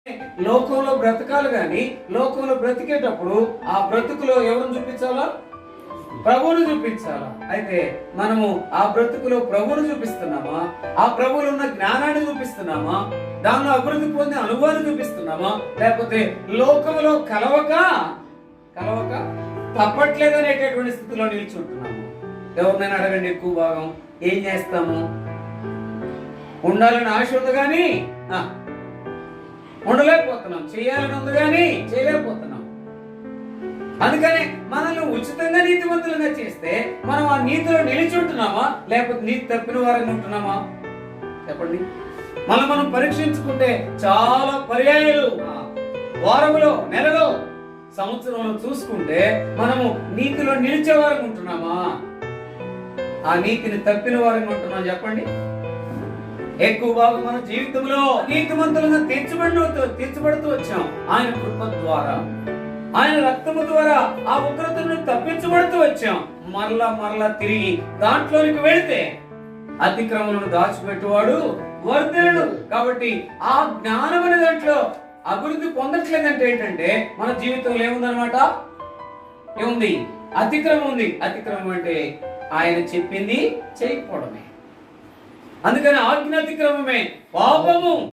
లోకంలో బ్రతకాలి కానీ లోకంలో బ్రతికేటప్పుడు ఆ బ్రతుకులో ఎవరిని చూపించాలా? ప్రభువును చూపించాలా? అయితే మనము ఆ బ్రతుకులో ప్రభువును చూపిస్తున్నామా? ఆ ప్రభువులో ఉన్న జ్ఞానాన్ని చూపిస్తున్నామా? దానిలో అభివృద్ధి పొందే అనుభవాన్ని చూపిస్తున్నామా? లేకపోతే లోకంలో కలవక తప్పట్లేదనేటటువంటి స్థితిలో నిల్చుంటున్నాము? ఎవరినైనా అడగండి, ఎక్కువ భాగం ఏం చేస్తాము? ఉండాలని ఆశ ఉంది కానీ ఉండలేకపోతున్నాం, చేయాలని ఉంది కానీ చేయలేకపోతున్నాం. అందుకనే మనల్ని ఉచితంగా నీతివంతులుగా చేస్తే మనం ఆ నీతిలో నిలిచుంటున్నామా, లేకపోతే నీతి తప్పిన వారంగా ఉంటున్నామా? చెప్పండి. మనం పరీక్షించుకుంటే చాలా పర్యాయాలు వారములో, నెలలో, సంవత్సరంలో చూసుకుంటే మనము నీతిలో నిలిచే వారంగా ఉంటున్నామా, ఆ నీతిని తప్పిన వారంగా ఉంటున్నాం? చెప్పండి. ఎక్కువ భాగం మన జీవితంలో నీతిమంతులుగా తీర్చబడుతూ వచ్చాం. ఆయన కృప ద్వారా, ఆయన రక్తము ద్వారా ఆ ఉగ్రతను తప్పించబడుతూ వచ్చాం. మరలా తిరిగి దాంట్లోనికి వెళితే అతిక్రమలను దాచిపెట్టువాడు వర్ధిల్లుడు. కాబట్టి ఆ జ్ఞానం అనే దాంట్లో అభివృద్ధి పొందట్లేదంటే ఏంటంటే మన జీవితంలో ఏముందనమాట? ఏముంది? అతిక్రమం ఉంది. అతిక్రమం అంటే ఆయన చెప్పింది చేయకపోవడమే. అందుకని ఆజ్ఞాతిక్రమమే పాపము.